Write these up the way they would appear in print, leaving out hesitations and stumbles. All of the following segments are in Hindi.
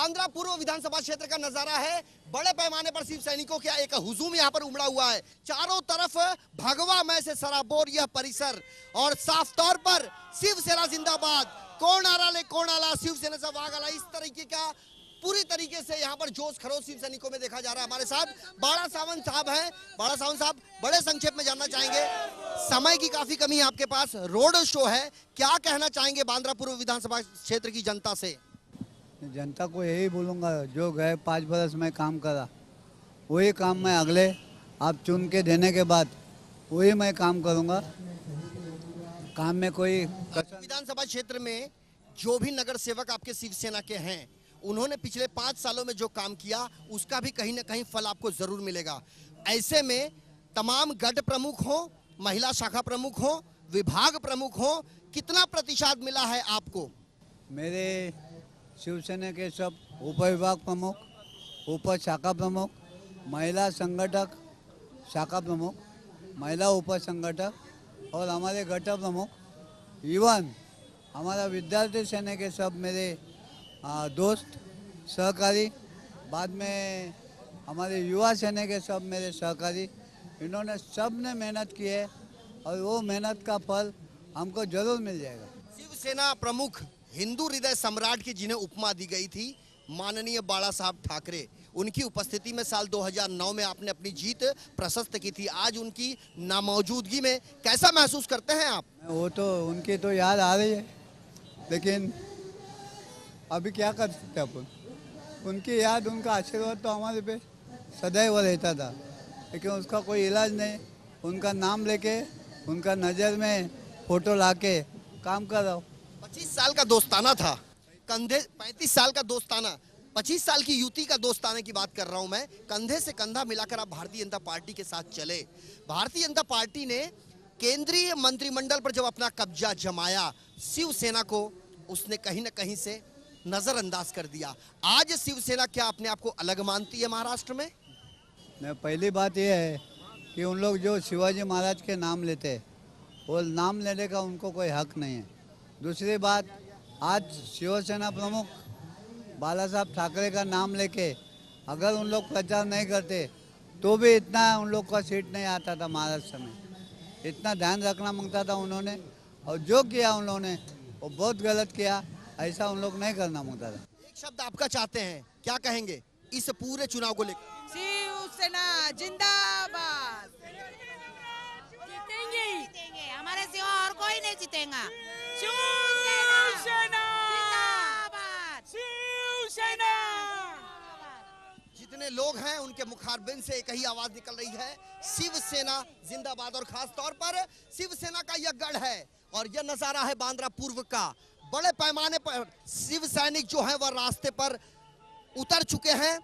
बांद्रा पूर्व विधानसभा क्षेत्र का नजारा है। बड़े पैमाने पर शिव सैनिकों का एक हुजूम यहाँ पर उमड़ा हुआ है। चारों तरफ भगवामय से सराबोर यह परिसर और साफ तौर पर शिवसेना जिंदाबाद, कौन आला ले कौन आला, शिवसेना से वाग आला, इस तरीके का पूरी तरीके से यहाँ पर जोश खरोश शिव सैनिकों में देखा जा रहा है। हमारे साथ बाड़ा सावंत साहब हैं। बाड़ा सावंत साहब, बड़े संक्षेप में जानना चाहेंगे, समय की काफी कमी है आपके पास, रोड शो है, क्या कहना चाहेंगे बांद्रा पूर्व विधानसभा क्षेत्र की जनता से? जनता को यही बोलूँगा, जो गए 5 बरस में काम करा वही काम मैं अगले आप चुन के देने के बाद वही मैं काम करूँगा। काम में कोई विधानसभा क्षेत्र में जो भी नगर सेवक आपके शिवसेना के हैं, उन्होंने पिछले 5 सालों में जो काम किया उसका भी कहीं ना कहीं फल आपको जरूर मिलेगा। ऐसे में तमाम गढ़ प्रमुख हो, महिला शाखा प्रमुख हो, विभाग प्रमुख हो, कितना प्रतिशत मिला है आपको? मेरे शिवसेना के सब उप विभाग प्रमुख, उप शाखा प्रमुख, महिला संगठक शाखा प्रमुख, महिला उप संगठक और हमारे गढ़ प्रमुख, इवन हमारा विद्यार्थी सेना के सब मेरे दोस्त सहकारी, बाद में हमारे युवा सेना के सब मेरे सहकारी, इन्होंने सब ने मेहनत की है और वो मेहनत का फल हमको जरूर मिल जाएगा। शिवसेना प्रमुख, हिंदू हृदय सम्राट की जिन्हें उपमा दी गई थी, माननीय बाला साहब ठाकरे, उनकी उपस्थिति में साल 2009 में आपने अपनी जीत प्रशस्त की थी। आज उनकी नामौजूदगी में कैसा महसूस करते हैं आप? वो तो उनकी तो याद आ रही है, लेकिन अभी क्या कर सकते हैं अपन। उनकी याद, उनका आशीर्वाद तो हमारे पे सदैव रहता था, लेकिन उसका कोई इलाज नहीं। उनका नाम लेके, उनका नज़र में फोटो लाके काम कर रहा हूँ। 25 साल का दोस्ताना था, कंधे 35 साल का दोस्ताना, 25 साल की युति का दोस्ताने की बात कर रहा हूं मैं। कंधे से कंधा मिलाकर आप भारतीय जनता पार्टी के साथ चले। भारतीय जनता पार्टी ने केंद्रीय मंत्रिमंडल पर जब अपना कब्जा जमाया, शिवसेना को उसने कहीं ना कहीं से नजरअंदाज कर दिया। आज शिवसेना क्या अपने आप को अलग मानती है महाराष्ट्र में? पहली बात यह है कि उन लोग जो शिवाजी महाराज के नाम लेते हैं, वो नाम लेने का उनको कोई हक नहीं है। दूसरी बात, आज शिवसेना प्रमुख बाला साहब ठाकरे का नाम लेके अगर उन लोग प्रचार नहीं करते तो भी इतना उन लोग का सीट नहीं आता था महाराष्ट्र में। इतना ध्यान रखना मांगता था उन्होंने, और जो किया उन्होंने वो बहुत गलत किया। ऐसा उन लोग नहीं करना मांगता था। एक शब्द आपका चाहते हैं, क्या कहेंगे इस पूरे चुनाव को लेकर? शिवसेना जिंदाबाद। जीतेंगे, हमारे सिवा और कोई नहीं जीतेगा। शिवसेना जिंदाबाद। शिवसेना। जितने लोग हैं उनके मुखारबिंद से एक ही आवाज निकल रही है, शिवसेना जिंदाबाद। और खास तौर पर शिवसेना का यह गढ़ है और यह नजारा है बांद्रा पूर्व का। बड़े पैमाने पर शिव सैनिक जो है वह रास्ते पर उतर चुके हैं।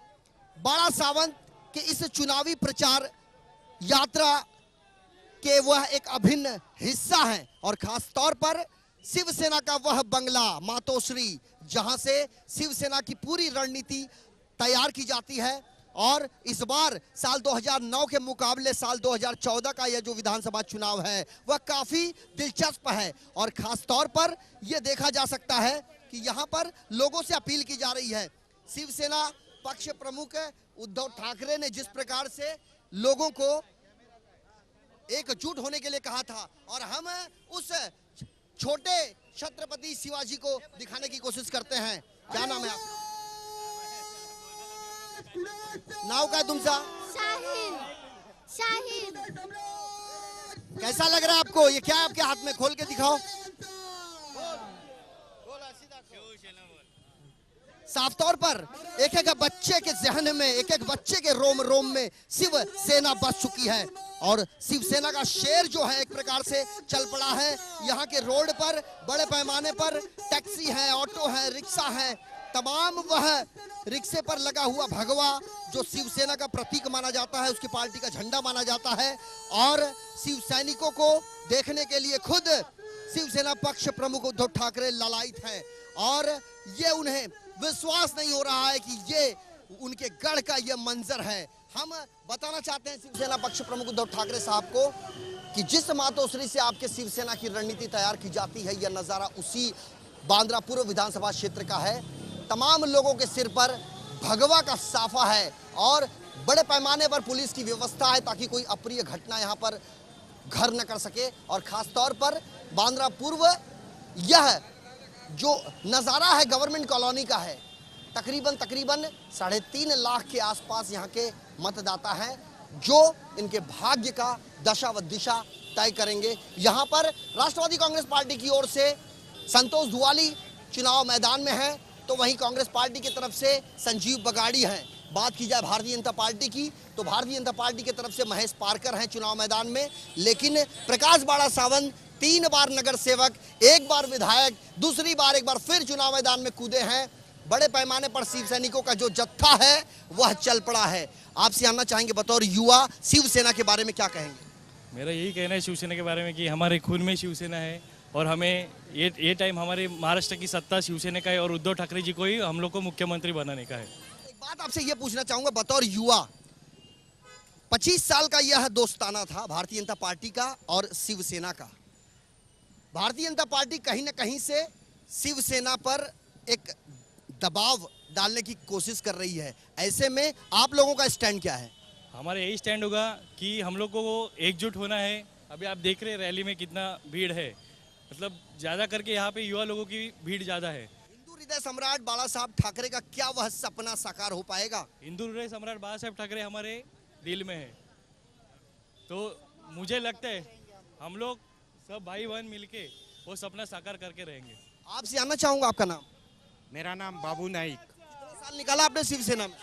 बाड़ा सावंत के इस चुनावी प्रचार यात्रा के वह एक अभिन्न हिस्सा हैं और खास तौर पर शिवसेना का वह बंगला मातोश्री, जहां से शिवसेना की पूरी रणनीति तैयार की जाती है। और इस बार साल 2009 के मुकाबले साल 2014 का यह जो विधानसभा चुनाव है वह काफी दिलचस्प है। और खास तौर पर यह देखा जा सकता है कि यहां पर लोगों से अपील की जा रही है। शिवसेना पक्ष प्रमुख उद्धव ठाकरे ने जिस प्रकार से लोगों को एकजुट होने के लिए कहा था, और हम उस छोटे छत्रपति शिवाजी को दिखाने की कोशिश करते हैं। क्या नाम है आपका? नाव का तुमसा? शाहीन। शाहीन। कैसा लग रहा है आपको? ये क्या है आपके हाथ में? खोल के दिखाओ। साफ तौर पर एक एक बच्चे के जहन में, एक एक बच्चे के रोम रोम में शिव सेना बस चुकी है। और शिवसेना का शेर जो है एक प्रकार से चल पड़ा है। यहाँ के रोड पर बड़े पैमाने पर टैक्सी है, ऑटो है, रिक्शा है, तमाम वह रिक्शे पर लगा हुआ भगवा जो शिवसेना का प्रतीक माना जाता है, उसकी पार्टी का झंडा माना जाता है। और शिव सैनिकों को देखने के लिए खुद शिवसेना पक्ष प्रमुख उद्धव ठाकरे लालायित हैं और ये उन्हें विश्वास नहीं हो रहा है कि ये उनके गढ़ का ये मंजर है। हम बताना चाहते हैं शिवसेना पक्ष प्रमुख उद्धव ठाकरे साहब को कि जिस मातोश्री से आपके शिवसेना की रणनीति तैयार की जाती है, यह नजारा उसी बांद्रा पूर्व विधानसभा क्षेत्र का है। तमाम लोगों के सिर पर भगवा का साफा है और बड़े पैमाने पर पुलिस की व्यवस्था है ताकि कोई अप्रिय घटना यहाँ पर घर न कर सके। और खास तौर पर बांद्रा पूर्व यह जो नज़ारा है गवर्नमेंट कॉलोनी का है। तकरीबन 3.5 लाख के आसपास यहाँ के मतदाता हैं जो इनके भाग्य का दशा व दिशा तय करेंगे। यहाँ पर राष्ट्रवादी कांग्रेस पार्टी की ओर से संतोष दुआली चुनाव मैदान में है, तो वहीं कांग्रेस पार्टी की तरफ से संजीव बगाड़ी हैं। बात की जाए भारतीय जनता पार्टी की तो भारतीय जनता पार्टी की तरफ से महेश पारकर हैं चुनाव मैदान में, लेकिन प्रकाश बाड़ा सावंत 3 बार नगर सेवक, 1 बार विधायक, दूसरी बार एक बार फिर चुनाव मैदान में कूदे हैं। बड़े पैमाने पर शिव सैनिकों का जो जत्था है वह चल पड़ा है। आपसे जानना चाहेंगे बतौर युवा शिवसेना के बारे में क्या कहेंगे? मेरा यही कहना है शिवसेना के बारे में कि हमारे खून में शिवसेना है और हमें ये टाइम हमारे महाराष्ट्र की सत्ता शिवसेना का है और उद्धव ठाकरे जी को ही हम लोग को मुख्यमंत्री बनाने का है। एक बात आपसे ये पूछना चाहूंगा बतौर युवा, 25 साल का यह दोस्ताना था भारतीय जनता पार्टी का और शिवसेना का। भारतीय जनता पार्टी कहीं ना कहीं से शिवसेना पर एक दबाव डालने की कोशिश कर रही है, ऐसे में आप लोगों का स्टैंड क्या है? हमारा यही स्टैंड होगा कि हम लोग को एकजुट होना है। अभी आप देख रहे हैं रैली में कितना भीड़ है, मतलब ज़्यादा करके यहाँ पे युवा लोगों की भीड़ ज़्यादा है। हिंदू हृदय सम्राट बाला साहब ठाकरे का क्या वह सपना साकार हो पाएगा? हिंदू हृदय सम्राट बाला साहब ठाकरे हमारे दिल में है, तो मुझे लगता है हम लोग सब भाई बहन मिलके वो सपना साकार करके रहेंगे। आपसे जानना चाहूंगा आपका नाम? मेरा नाम बाबू नाइक। कितने साल निकाला आपने शिवसेना में?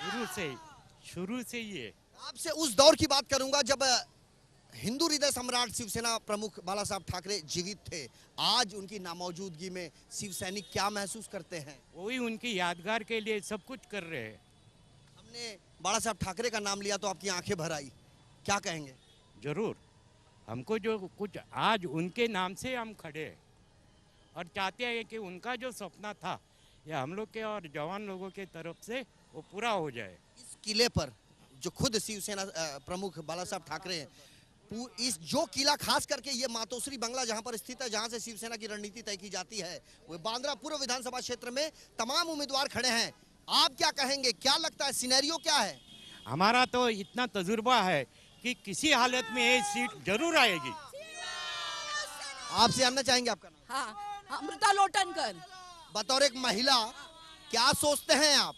शुरू से ही है। आपसे उस दौर की बात करूंगा जब हिंदू हृदय सम्राट शिवसेना प्रमुख बाला साहब ठाकरे जीवित थे। आज उनकी नामौजूदगी में शिव सैनिक क्या महसूस करते हैं? वही उनकी यादगार के लिए सब कुछ कर रहे हैं। हमने बाला साहब ठाकरे का नाम लिया तो आपकी आंखें भर आई, क्या कहेंगे? जरूर, हमको जो कुछ आज उनके नाम से हम खड़े हैं और चाहते हैं कि उनका जो सपना था या हम लोग के और जवान लोगों के तरफ से वो पूरा हो जाए। इस किले पर जो खुद शिवसेना प्रमुख बाला साहब ठाकरे हैं, इस जो किला खास करके ये मातोश्री बंगला जहां पर स्थित है, जहां से शिवसेना की रणनीति तय की जाती है, वो बांद्रा पूर्व विधानसभा क्षेत्र में तमाम उम्मीदवार खड़े हैं। आप क्या कहेंगे, क्या लगता है सिनेरियो क्या है? हमारा तो इतना तजुर्बा है कि किसी हालत में ये सीट जरूर आएगी। आपसे जानना चाहेंगे आपका नाम? हाँ, अमृता लोटनकर। बतौर एक महिला क्या सोचते हैं आप?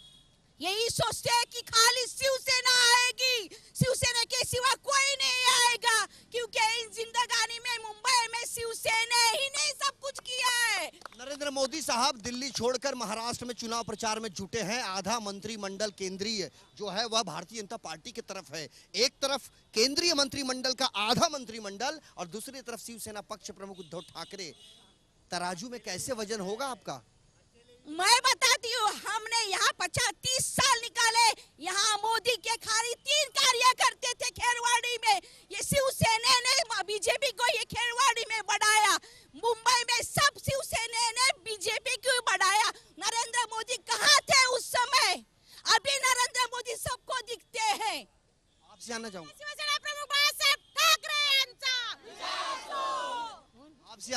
यही सोचते हैं कि खाली शिवसेना आएगी, शिवसेना के सिवा कोई नहीं आएगा, क्योंकि इस जिंदगानी में मुंबई में शिवसेना ही ने सब कुछ किया है। नरेंद्र मोदी साहब दिल्ली छोड़कर महाराष्ट्र में चुनाव प्रचार में जुटे हैं। आधा मंत्रिमंडल केंद्रीय जो है वह भारतीय जनता पार्टी की तरफ है। एक तरफ केंद्रीय मंत्रिमंडल का आधा मंत्रिमंडल और दूसरी तरफ शिवसेना पक्ष प्रमुख उद्धव ठाकरे। तराजू में कैसे वजन होगा आपका? मैं बताती हूँ, हमने यहाँ 30 साल निकाले। यहाँ मोदी के खाली 3 कार्य करते थे खेरवाड़ी में। ये शिवसेना ने बीजेपी को ये खेरवाड़ी में बढ़ाया। मुंबई में सब शिवसेना ने बीजेपी को बढ़ाया। नरेंद्र मोदी कहाँ थे उस समय? अभी नरेंद्र मोदी सबको दिखते हैं। आपसे जानना चाहूंगा, शिवसेना प्रमुख बाला साहब ठाकरे आपसे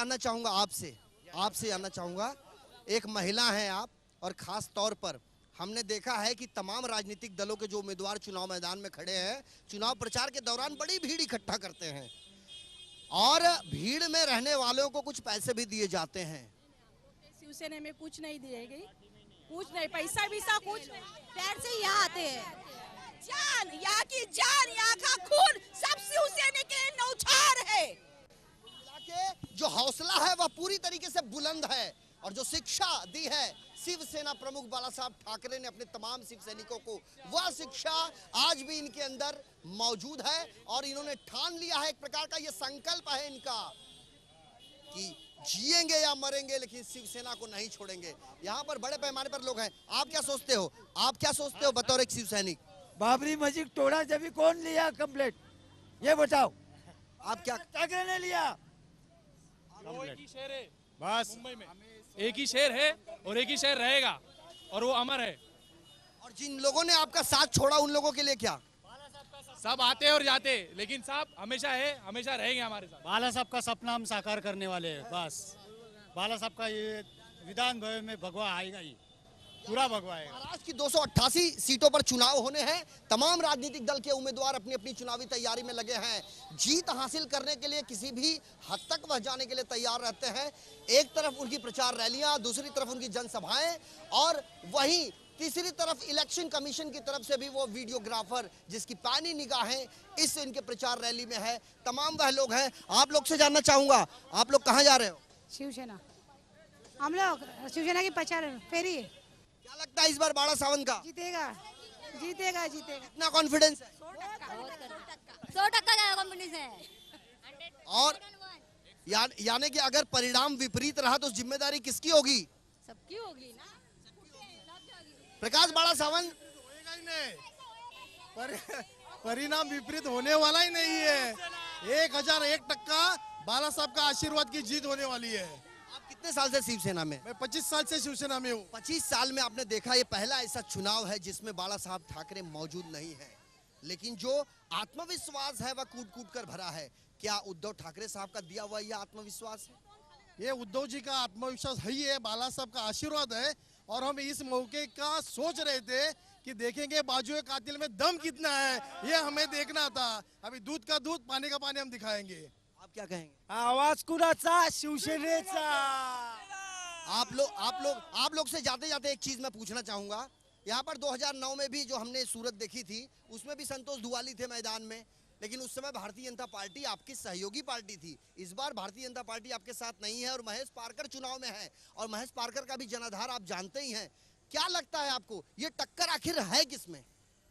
जानना चाहूंगा, एक महिला हैं आप और खास तौर पर हमने देखा है कि तमाम राजनीतिक दलों के जो उम्मीदवार चुनाव मैदान में खड़े हैं, चुनाव प्रचार के दौरान बड़ी भीड़ इकट्ठा करते हैं और भीड़ में रहने वालों को कुछ पैसे भी दिए जाते हैं। शिवसेना में कुछ नहीं दिएगी, कुछ नहीं, पैसा वैसा कुछ प्यार से यहाँ आते हैं। जान, यहाँ की जान, यहाँ का खून सब शिवसेना के न्यौछावर है। जो हौसला है वह पूरी तरीके से बुलंद है और जो शिक्षा दी है शिवसेना प्रमुख बाला साहब ठाकरे ने अपने तमाम शिव सैनिकों को, वह शिक्षा आज भी इनके अंदर मौजूद है और इन्होंने ठान लिया है, एक प्रकार का ये संकल्प है इनका कि जिएंगे या मरेंगे लेकिन शिवसेना को नहीं छोड़ेंगे। यहाँ पर बड़े पैमाने पर लोग हैं। आप क्या सोचते हो? आप क्या सोचते हो बतौर एक शिव सैनिक? बाबरी मस्जिद तोड़ा जब कौन लिया कंप्लेंट, ये बताओ। आप क्या? ठाकरे ने लिया। वो एक ही शहर है बस, मुंबई में एक ही शहर है और एक ही शहर रहेगा और वो अमर है। और जिन लोगों ने आपका साथ छोड़ा उन लोगों के लिए क्या? सब आते और जाते, लेकिन साहब हमेशा है, हमेशा रहेंगे हमारे साथ। बाला साहब का सपना हम साकार करने वाले हैं। बस बाला साहब का ये विधान भवन में भगवा आएगा ही। पूरा भगवाएगा। महाराष्ट्र की 288 सीटों पर चुनाव होने हैं। तमाम राजनीतिक दल के उम्मीदवार अपनी अपनी चुनावी तैयारी में लगे हैं। जीत हासिल करने के लिए किसी भी हद तक वह जाने के लिए तैयार रहते हैं। एक तरफ उनकी प्रचार रैलियां, दूसरी तरफ उनकी जनसभाएं, और वहीं तीसरी तरफ इलेक्शन कमीशन की तरफ से भी वो वीडियोग्राफर जिसकी पैनी निगाहें इस इनके प्रचार रैली में है। तमाम वह लोग हैं। आप लोग से जानना चाहूंगा, आप लोग कहाँ जा रहे हो? शिवसेना, हम लोग शिवसेना की प्रचार फेरी है। क्या लगता है इस बार बाड़ा सावन का जीतेगा जीतेगा जीतेगा। कितना कॉन्फिडेंस है? 100% का कॉम्पिटिशन है। और यानी कि अगर परिणाम विपरीत रहा तो जिम्मेदारी किसकी होगी? सबकी होगी ना। प्रकाश, बाड़ा सावन होएगा ही नहीं, परिणाम विपरीत होने वाला ही नहीं है। 1001% बाला साहब का आशीर्वाद की जीत होने वाली है। आप कितने साल से शिवसेना में? मैं 25 साल से शिवसेना में हूँ। 25 साल में आपने देखा ये पहला ऐसा चुनाव है जिसमें बाला साहब ठाकरे मौजूद नहीं है, लेकिन जो आत्मविश्वास है वह कूट कूट कर भरा है। क्या उद्धव ठाकरे साहब का दिया हुआ यह आत्मविश्वास है? ये उद्धव जी का आत्मविश्वास है ही है, बाला साहब का आशीर्वाद है। और हम इस मौके का सोच रहे थे कि देखेंगे बाजुए कातिल में दम कितना है, ये हमें देखना था। अभी दूध का दूध, पानी का पानी हम दिखाएंगे। आप क्या कहेंगे? आवाज कुणाचा? शिवसेनेचा। आप लोग से जाते जाते एक चीज मैं पूछना चाहूंगा। यहाँ पर 2009 में भी जो हमने सूरत देखी थी उसमें भी संतोष दुआली थे मैदान में, लेकिन उस समय भारतीय जनता पार्टी आपकी सहयोगी पार्टी थी। इस बार भारतीय जनता पार्टी आपके साथ नहीं है और महेश पारकर चुनाव में है, और महेश पारकर का भी जनाधार आप जानते ही हैं। क्या लगता है आपको ये टक्कर आखिर है किसमें?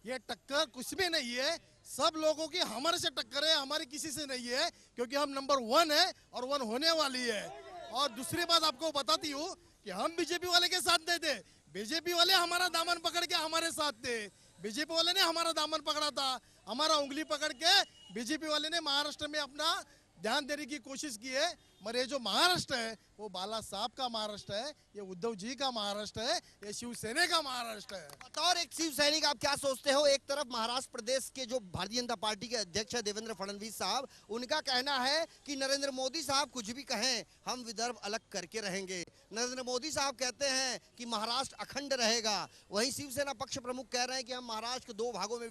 ये टक्कर कुछ भी नहीं है, सब लोगों की हमारे से टक्कर है, हमारी किसी से नहीं है, क्योंकि हम नंबर 1 है और 1 होने वाली है। और दूसरी बात आपको बताती हूँ कि हम बीजेपी वाले के साथ नहीं थे, बीजेपी वाले हमारा दामन पकड़ के हमारे साथ थे। बीजेपी वाले ने हमारा दामन पकड़ा था, हमारा उंगली पकड़ के बीजेपी वाले ने महाराष्ट्र में अपना ध्यान देने की कोशिश की है। मगर ये जो महाराष्ट्र है वो बाला साहब का महाराष्ट्र है, ये उद्धव जी का महाराष्ट्र है, ये शिवसेना का महाराष्ट्र है। और एक शिव सैनिक, आप क्या सोचते हो? एक तरफ महाराष्ट्र प्रदेश के जो भारतीय जनता पार्टी के अध्यक्ष है देवेंद्र फडणवीस साहब, उनका कहना है कि नरेंद्र मोदी साहब कुछ भी कहें हम विदर्भ अलग करके रहेंगे। नरेंद्र मोदी साहब कहते हैं कि महाराष्ट्र अखंड रहेगा। वहीं शिवसेना पक्ष प्रमुख कह रहे हैं कि हम महाराष्ट्र को 2 भागों में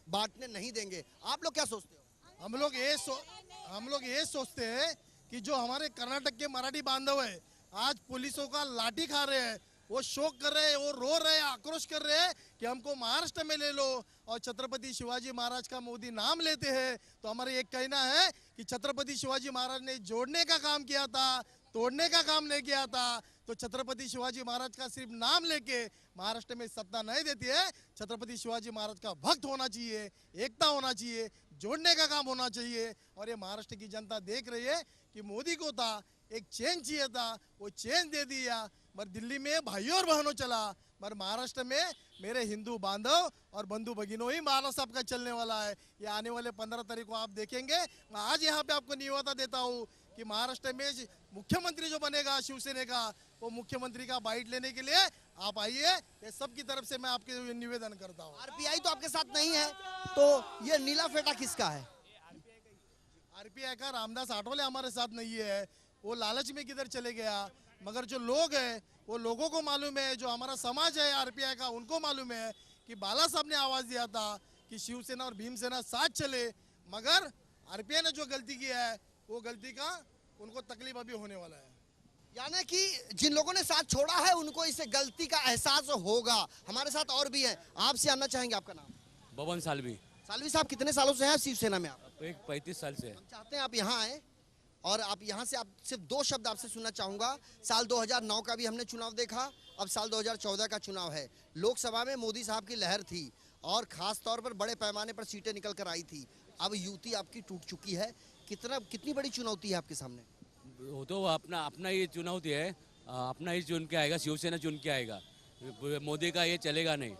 बांटने नहीं देंगे। आप लोग क्या सोचते हो? हम लोग ये सोचते हैं कि जो हमारे कर्नाटक के मराठी बांधव है आज पुलिसों का लाठी खा रहे हैं, वो शोक कर रहे हैं, वो रो रहे हैं, आक्रोश कर रहे हैं कि हमको महाराष्ट्र में ले लो। और छत्रपति शिवाजी महाराज का मोदी नाम लेते हैं, तो हमारा एक कहना है कि छत्रपति शिवाजी महाराज ने जोड़ने का काम किया था, तोड़ने का काम नहीं किया था। तो छत्रपति शिवाजी महाराज का सिर्फ नाम लेके महाराष्ट्र में सत्ता नहीं देती है। छत्रपति शिवाजी महाराज का भक्त होना चाहिए, एकता होना चाहिए, जोड़ने का काम होना चाहिए। और ये महाराष्ट्र की जनता देख रही है कि मोदी को था एक चेंज चाहिए था, वो चेंज दे दिया। मगर दिल्ली में भाइयों और बहनों चला, मगर महाराष्ट्र में मेरे हिंदू बांधव और बंधु भगिनों ही बाला साहब का चलने वाला है। ये आने वाले 15 तारीख को आप देखेंगे। मैं आज यहाँ पे आपको न्योता देता हूँ कि महाराष्ट्र में मुख्यमंत्री जो बनेगा शिवसेना का, वो मुख्यमंत्री का बाइट लेने के लिए आप आइए। ये सबकी तरफ से मैं आपके निवेदन करता हूँ। आरपीआई तो आपके साथ नहीं है, तो ये नीला फेटा किसका है? आरपीआई का रामदास आठवले हमारे साथ नहीं है, वो लालच में किधर चले गया। मगर जो लोग हैं वो लोगों को मालूम है, जो हमारा समाज है आरपीआई का उनको मालूम है कि बाला साहब ने आवाज दिया था कि शिवसेना और भीमसेना साथ चले। मगर आरपीआई ने जो गलती किया है वो गलती का उनको तकलीफ अभी होने वाला है। यानी कि जिन लोगों ने साथ छोड़ा है उनको इसे गलती का एहसास होगा। हमारे साथ और भी हैं, आपसे जानना चाहेंगे आपका नाम? बबन सालवी। सालवी साहब, कितने सालों से हैं शिवसेना में आप? 35 साल से। हम चाहते हैं आप यहाँ आए और आप यहाँ से आप सिर्फ 2 शब्द आपसे सुनना चाहूंगा। साल 2009 का भी हमने चुनाव देखा, अब साल 2014 का चुनाव है। लोकसभा में मोदी साहब की लहर थी और खास तौर पर बड़े पैमाने पर सीटें निकल कर आई थी। अब युति आपकी टूट चुकी है। कितनी बड़ी चुनौती है आपके सामने? वो तो अपना ही चुनौती है, अपना ही चुन के आएगा, शिवसेना चुन के आएगा। मोदी का ये चलेगा नहीं,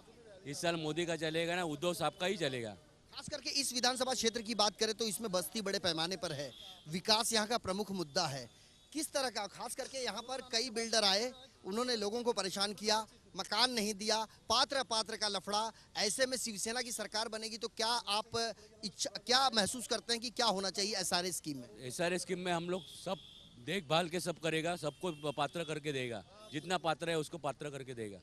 इस साल मोदी का चलेगा ना, उद्धव साहब का ही चलेगा। खास करके इस विधानसभा क्षेत्र की बात करें तो इसमें बस्ती बड़े पैमाने पर है, विकास यहाँ का प्रमुख मुद्दा है। किस तरह का, खास करके यहाँ पर कई बिल्डर आए, उन्होंने लोगों को परेशान किया, मकान नहीं दिया, पात्र का लफड़ा। ऐसे में शिवसेना की सरकार बनेगी तो क्या आप क्या महसूस करते हैं कि क्या होना चाहिए एसआरए स्कीम में? एसआरए स्कीम में हम लोग सब देखभाल के सब करेगा, सबको पात्र करके देगा, जितना पात्र है उसको पात्र करके देगा।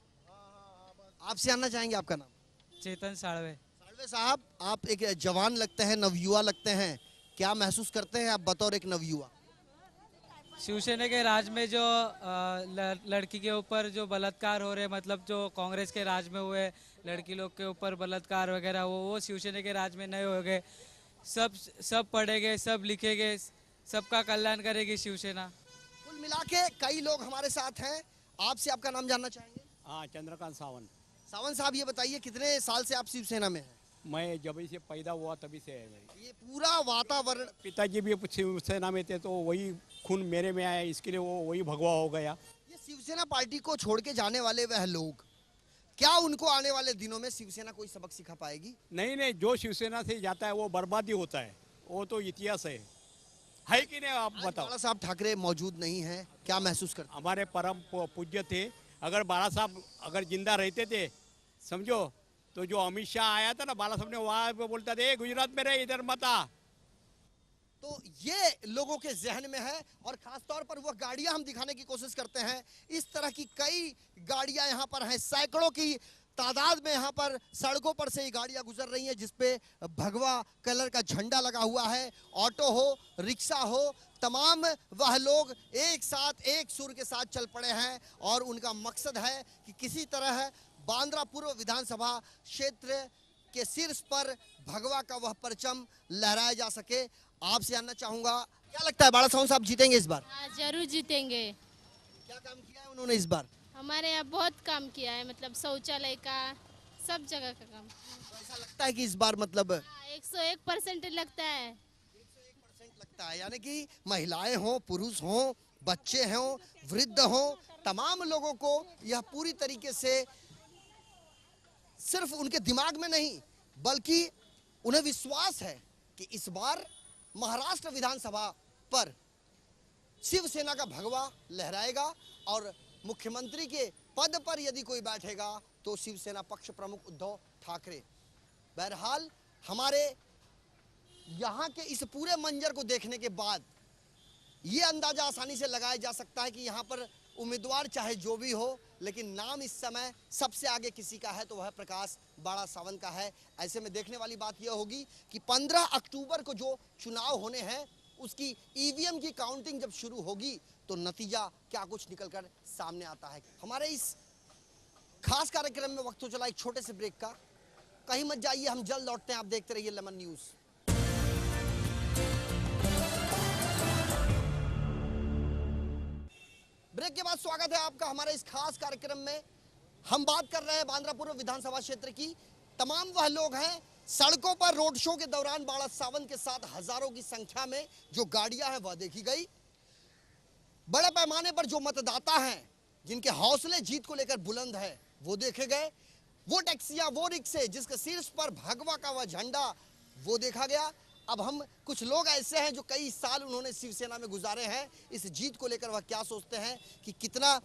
आपसे जानना चाहेंगे आपका नाम? चेतन साळवे। साळवे साहब, आप एक जवान लगते हैं, नवयुवा लगते हैं, क्या महसूस करते हैं आप बतौर एक नवयुवा? शिवसेना के राज में जो लड़की के ऊपर जो बलात्कार हो रहे, मतलब जो कांग्रेस के राज में हुए लड़की लोग के ऊपर बलात्कार वगैरह, वो शिवसेना के राज में नहीं होंगे। सब पढ़ेंगे, सब लिखेंगे, सबका कल्याण करेगी शिवसेना। कुल मिला के कई लोग हमारे साथ हैं। आपसे आपका नाम जानना चाहेंगे? हाँ, चंद्रकांत सावंत। सावंत साहब, ये बताइए कितने साल से आप शिवसेना में हैं? मैं जब से पैदा हुआ तभी से है भाई। ये पूरा वातावरण, पिताजी भी शिवसेना में थे तो वही खून मेरे में आया, इसके लिए वो वही भगवा हो गया। ये शिवसेना पार्टी को छोड़ के जाने वाले वह लोग, क्या उनको आने वाले दिनों में शिवसेना कोई सबक सिखा पाएगी? नहीं नहीं, जो शिवसेना से जाता है वो बर्बादी होता है, वो तो इतिहास है कि नहीं? आप बताओ। बाला साहब ठाकरे मौजूद नहीं हैं, क्या महसूस करते? हमारे परम पूज्य थे, अगर बाला साहब अगर जिंदा रहते थे, समझो, तो जो अमित शाह आया था ना, बाला साहब ने वहां बोलता था गुजरात में रहे, इधर मत आ। तो ये लोगों के जहन में है, और खास तौर पर वो गाड़ियां हम दिखाने की कोशिश करते हैं। इस तरह की कई गाड़ियां यहाँ पर हैं, सैकड़ों की तादाद में यहाँ पर सड़कों पर से ये गाड़ियां गुजर रही हैं, जिसपे भगवा कलर का झंडा लगा हुआ है। ऑटो हो, रिक्शा हो, तमाम वह लोग एक साथ एक सुर के साथ चल पड़े हैं, और उनका मकसद है कि किसी तरह बांद्रा पूर्व विधानसभा क्षेत्र के शीर्ष पर भगवा का वह परचम लहराया जा सके। आपसे जानना चाहूंगा, क्या लगता है बाला साहब जीतेंगे इस बार? जरूर जीतेंगे। क्या काम किया है उन्होंने इस बार? हमारे यहाँ बहुत काम किया है, मतलब शौचालय का, सब जगह का काम। तो ऐसा लगता है कि इस बार मतलब 101% लगता है। 101% लगता है, यानी कि महिलाएं हों, पुरुष हों, बच्चे हों, वृद्ध हों, तमाम लोगों को यह पूरी तरीके से सिर्फ उनके दिमाग में नहीं, बल्कि उन्हें विश्वास है कि इस बार महाराष्ट्र विधानसभा पर शिवसेना का भगवा लहराएगा, और मुख्यमंत्री के पद पर यदि कोई बैठेगा तो शिवसेना पक्ष प्रमुख उद्धव ठाकरे। बहरहाल हमारे यहाँ के इस पूरे मंजर को देखने के बाद ये अंदाजा आसानी से लगाया जा सकता है कि यहाँ पर उम्मीदवार चाहे जो भी हो, लेकिन नाम इस समय सबसे आगे किसी का है तो वह प्रकाश बाला सावंत का है। ऐसे में देखने वाली बात यह होगी कि 15 अक्टूबर को जो चुनाव होने हैं, उसकी ईवीएम की काउंटिंग जब शुरू होगी तो नतीजा क्या कुछ निकलकर सामने आता है। हमारे इस खास कार्यक्रम में वक्त हो चला एक छोटे से ब्रेक का, कहीं मत जाइए, हम जल्द लौटते हैं। आप देखते रहिए लेमन न्यूज। ब्रेक के बाद स्वागत है आपका हमारे इस खास कार्यक्रम में। हम बात कर रहे हैं बांद्रा पूर्व विधानसभा क्षेत्र की। तमाम वह लोग हैं, सड़कों पर रोड शो के दौरान बाला सावंत के साथ हजारों की संख्या में जो गाड़ियां हैं वह देखी गई। बड़े पैमाने पर जो मतदाता हैं, जिनके हौसले जीत को लेकर बुलंद है, वो देखे गए। वो टैक्सियां, वो रिक्शे जिसके शीर्ष पर भगवा का वह झंडा, वो देखा गया। अब हम कुछ लोग ऐसे हैं जो कई साल उन्होंने शिवसेना में गुजारे हैं, इस जीत को लेकर वह क्या सोचते हैं, कि कितना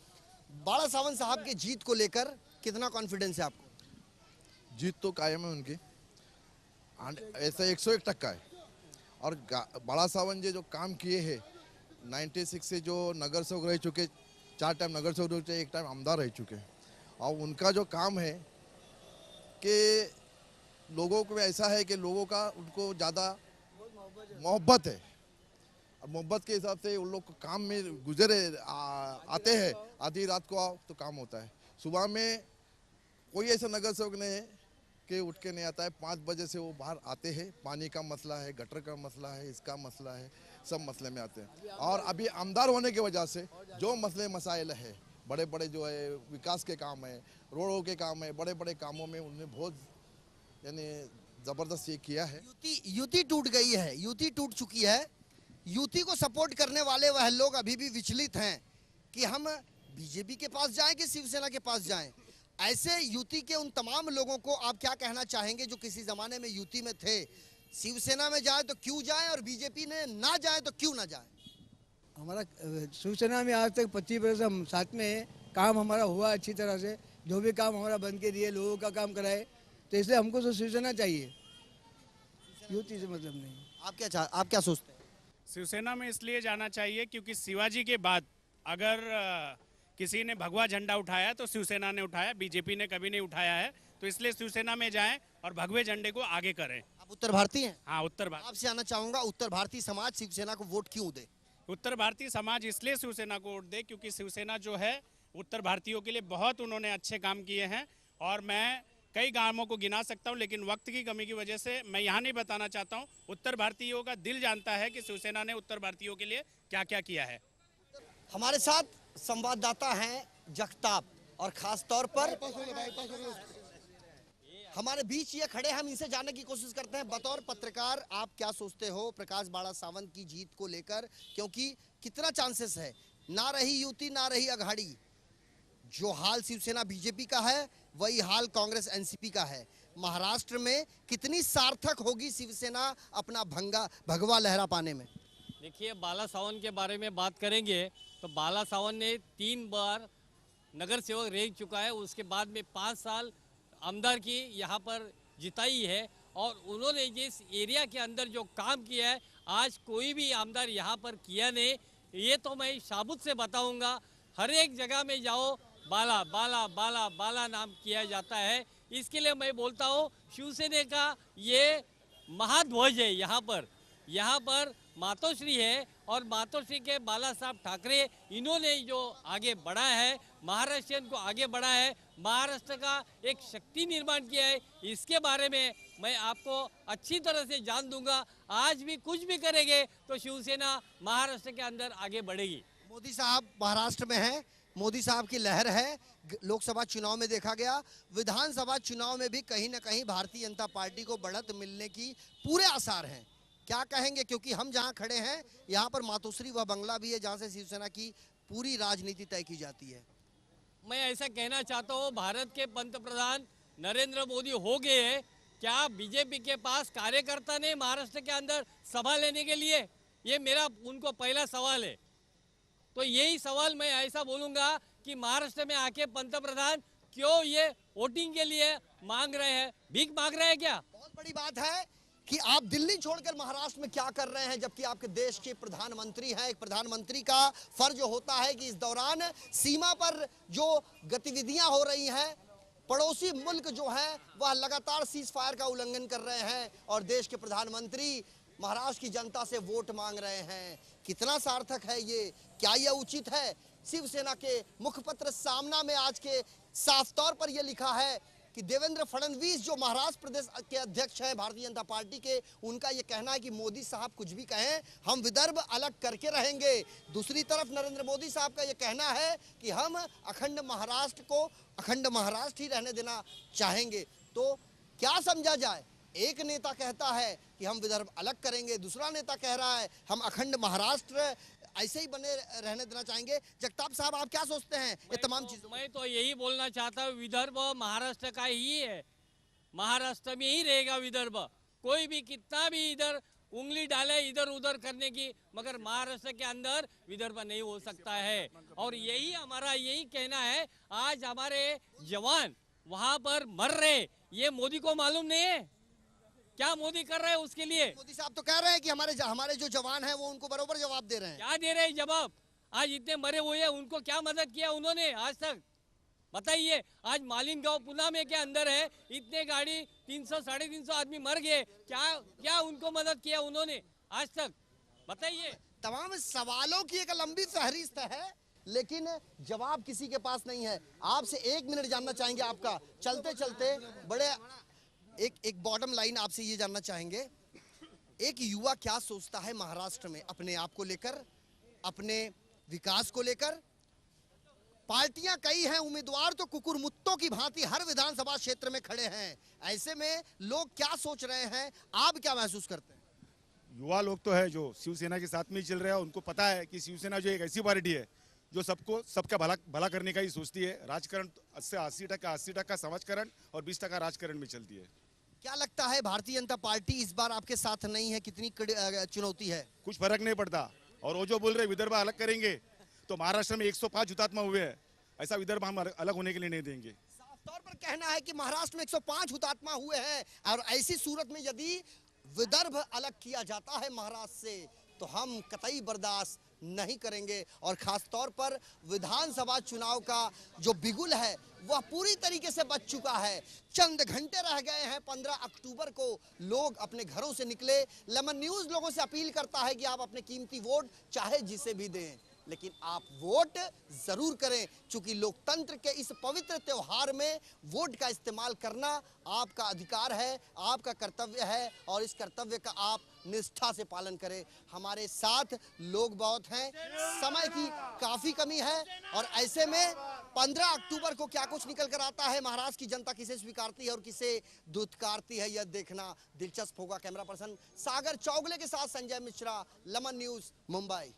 बाला सावंत साहब के जीत को लेकर कितना कॉन्फिडेंस है आपको? जीत तो कायम है उनकी, ऐसा 101% है। और बाला सावंत जी जो काम किए हैं, 96 से जो नगर सेवक रह चुके, 4 टाइम नगर सेवक रह चुके, 1 टाइम आमदार रह चुके, और उनका जो काम है कि लोगों को ऐसा है कि लोगों का उनको ज़्यादा मोहब्बत है, और मोहब्बत के हिसाब से उन लोग को काम में गुजरे आते हैं। आधी रात को आओ तो काम होता है। सुबह में कोई ऐसा नगर सेवक नहीं है कि उठ के नहीं आता है। 5 बजे से वो बाहर आते हैं। पानी का मसला है, गटर का मसला है, इसका मसला है, सब मसले में आते हैं। और अभी आमदार होने की वजह से जो मसले मसाइल है, बड़े बड़े जो है विकास के काम है, रोडों के काम है, बड़े बड़े कामों में उन्होंने बहुत यानी जबरदस्त ये किया है। युति टूट गई है, युति टूट चुकी है। युति को सपोर्ट करने वाले वह लोग अभी भी विचलित हैं कि हम बीजेपी के पास जाएं कि शिवसेना के पास जाएं। ऐसे युति के उन तमाम लोगों को आप क्या कहना चाहेंगे जो किसी जमाने में युति में थे? शिवसेना में जाए तो क्यों जाए, और बीजेपी ने ना जाए तो क्यों ना जाए? हमारा शिवसेना में आज तक 25 वर्ष हम साथ में हैं। काम हमारा हुआ अच्छी तरह से, जो भी काम हमारा बन के दिए, लोगों का काम कराए, तो इसलिए हमको तो शिवसेना चाहिए, युति से मतलब नहीं। आप क्या सोचते हैं? शिवसेना में इसलिए जाना चाहिए क्योंकि शिवाजी के बाद अगर किसी ने भगवा झंडा उठाया तो शिवसेना ने उठाया, बीजेपी ने कभी नहीं उठाया है। तो इसलिए शिवसेना में जाएं और भगवे झंडे को आगे करें। आप उत्तर भारतीय हैं? हाँ, उत्तर भारतीय। आपसे आना चाहूंगा, उत्तर भारतीय समाज शिवसेना को वोट क्यों दे? उत्तर भारतीय समाज इसलिए शिवसेना को वोट दे क्योंकि शिवसेना जो है उत्तर भारतीयों के लिए बहुत उन्होंने अच्छे काम किए हैं। और मैं कई गांवों को गिना सकता हूं, लेकिन वक्त की कमी की वजह से मैं यहाँ नहीं बताना चाहता हूं। उत्तर भारतीयों का दिल जानता है कि शिवसेना ने उत्तर भारतीयों के लिए क्या क्या किया है। हमारे साथ संवाददाता हैं जगताप, और खास तौर पर हमारे बीच ये खड़े, हम इनसे जानने की कोशिश करते हैं बतौर पत्रकार आप क्या सोचते हो प्रकाश बाड़ा सावंत की जीत को लेकर, क्योंकि कितना चांसेस है, ना रही युति ना रही अघाड़ी। जो हाल शिवसेना बीजेपी का है वही हाल कांग्रेस एनसीपी का है। महाराष्ट्र में कितनी सार्थक होगी शिवसेना अपना भगवा लहरा पाने में? देखिए, बाला सावंत के बारे में बात करेंगे तो बाला सावंत ने 3 बार नगर सेवक रह चुका है, उसके बाद में 5 साल आमदार की यहाँ पर जिताई है। और उन्होंने जिस एरिया के अंदर जो काम किया है आज कोई भी आमदार यहाँ पर किया नहीं। ये तो मैं साबुत से बताऊंगा, हर एक जगह में जाओ बाला बाला बाला बाला नाम किया जाता है। इसके लिए मैं बोलता हूँ शिवसेना का ये महाध्वज है। यहाँ पर मातोश्री है और मातोश्री के बाला साहब ठाकरे, इन्होंने जो आगे बढ़ा है, महाराष्ट्र को आगे बढ़ा है, महाराष्ट्र का एक शक्ति निर्माण किया है। इसके बारे में मैं आपको अच्छी तरह से जान दूंगा। आज भी कुछ भी करेंगे तो शिवसेना महाराष्ट्र के अंदर आगे बढ़ेगी। मोदी साहब महाराष्ट्र में हैं, मोदी साहब की लहर है। लोकसभा चुनाव में देखा गया, विधानसभा चुनाव में भी कहीं ना कहीं भारतीय जनता पार्टी को बढ़त मिलने की पूरे आसार हैं। क्या कहेंगे, क्योंकि हम जहां खड़े हैं यहाँ पर मातोश्री वह बंगला भी है जहां से शिवसेना की पूरी राजनीति तय की जाती है। मैं ऐसा कहना चाहता हूँ, भारत के पंतप्रधान नरेंद्र मोदी हो गए हैं, क्या बीजेपी के पास कार्यकर्ता नहीं महाराष्ट्र के अंदर सभा लेने के लिए? ये मेरा उनको पहला सवाल है। तो यही सवाल मैं ऐसा बोलूंगा कि महाराष्ट्र में आके पंतप्रधान क्यों ये वोटिंग के लिए मांग रहे हैं, भीख मांग रहे हैं क्या? बहुत बड़ी बात है कि आप दिल्ली छोड़कर महाराष्ट्र में क्या कर रहे हैं, जबकि आपके देश के प्रधानमंत्री हैं। एक प्रधानमंत्री का फर्ज होता है कि इस दौरान सीमा पर जो गतिविधियां हो रही हैं, पड़ोसी मुल्क जो है वह लगातार सीज फायर का उल्लंघन कर रहे हैं और देश के प्रधानमंत्री महाराष्ट्र की जनता से वोट मांग रहे हैं। कितना सार्थक है ये? क्या यह उचित है? शिवसेना के मुखपत्र सामना में आज के साफ तौर पर यह लिखा है कि देवेंद्र फडणवीस जो महाराष्ट्र प्रदेश के अध्यक्ष हैं भारतीय जनता पार्टी के, उनका यह कहना है कि मोदी साहब कुछ भी कहें हम विदर्भ अलग करके रहेंगे। दूसरी तरफ नरेंद्र मोदी साहब का यह कहना है कि हम अखंड महाराष्ट्र को अखंड महाराष्ट्र ही रहने देना चाहेंगे। तो क्या समझा जाए? एक नेता कहता है कि हम विदर्भ अलग करेंगे, दूसरा नेता कह रहा है हम अखंड महाराष्ट्र ऐसे ही बने रहने देना चाहेंगे। जगताप साहब, आप क्या सोचते हैं ये तमाम चीजों? मैं तो यही बोलना चाहता हूँ, विदर्भ महाराष्ट्र का ही है, महाराष्ट्र में ही रहेगा विदर्भ। कोई भी कितना भी इधर उंगली डाले इधर उधर करने की, मगर महाराष्ट्र के अंदर विदर्भ नहीं हो सकता है। और यही हमारा यही कहना है। आज हमारे जवान वहां पर मर रहे, ये मोदी को मालूम नहीं है क्या मोदी कर रहे हैं उसके लिए? मोदी साहब तो कह रहे हैं कि हमारे जो जवान हैं वो उनको बरोबर जवाब दे रहे हैं। क्या दे रहे हैं जवाब? आज इतने मरे हुए हैं, उनको क्या मदद किया उन्होंने आज तक? बताइए। आज मालिनगांव पुणे में के अंदर है, इतने गाड़ी 300 350 आदमी मर गए, क्या उनको मदद किया उन्होंने आज तक? बताइए। तमाम सवालों की एक लंबी फहरिस्त है, लेकिन जवाब किसी के पास नहीं है। आपसे 1 मिनट जानना चाहेंगे आपका, चलते चलते बड़े एक बॉटम लाइन आपसे ये जानना चाहेंगे, एक युवा क्या सोचता है महाराष्ट्र में अपने आप को लेकर, अपने विकास को लेकर? पार्टियां कई हैं, उम्मीदवार तो कुकुरमुत्तों की भांति हर विधानसभा क्षेत्र में खड़े हैं। ऐसे में लोग क्या सोच रहे हैं, आप क्या महसूस करते हैं? युवा लोग तो है जो शिवसेना के साथ में ही चल रहे हैं। उनको पता है कि शिवसेना जो एक ऐसी पार्टी है जो सबका भला करने का ही सोचती है। राजकारण 80% समाजकरण और 20% राजकारण में चलती है। क्या लगता है भारतीय जनता पार्टी इस बार आपके साथ नहीं है? कितनी चुनौती है? कुछ फर्क नहीं पड़ता। और वो जो बोल रहे विदर्भ अलग करेंगे, तो महाराष्ट्र में 105 हुतात्मा हुए हैं, ऐसा विदर्भ हम अलग होने के लिए नहीं देंगे। साफ तौर पर कहना है कि महाराष्ट्र में 105 हुतात्मा हुए हैं और ऐसी सूरत में यदि विदर्भ अलग किया जाता है महाराष्ट्र से, तो हम कतई बर्दाश्त नहीं करेंगे। और खास तौर पर विधानसभा चुनाव का जो बिगुल है वह पूरी तरीके से बच चुका है। चंद घंटे रह गए हैं 15 अक्टूबर को लोग अपने घरों से निकले। लेमन न्यूज़ लोगों से अपील करता है कि आप अपने कीमती वोट चाहे जिसे भी दें, लेकिन आप वोट जरूर करें, क्योंकि लोकतंत्र के इस पवित्र त्योहार में वोट का इस्तेमाल करना आपका अधिकार है, आपका कर्तव्य है, और इस कर्तव्य का आप निष्ठा से पालन करें। हमारे साथ लोग बहुत हैं, समय की काफी कमी है, और ऐसे में 15 अक्टूबर को क्या कुछ निकल कर आता है, महाराष्ट्र की जनता किसे स्वीकारती है और किसे दुत्कारती है, यह देखना दिलचस्प होगा। कैमरा पर्सन सागर चौगले के साथ संजय मिश्रा, लेमन न्यूज़, मुंबई।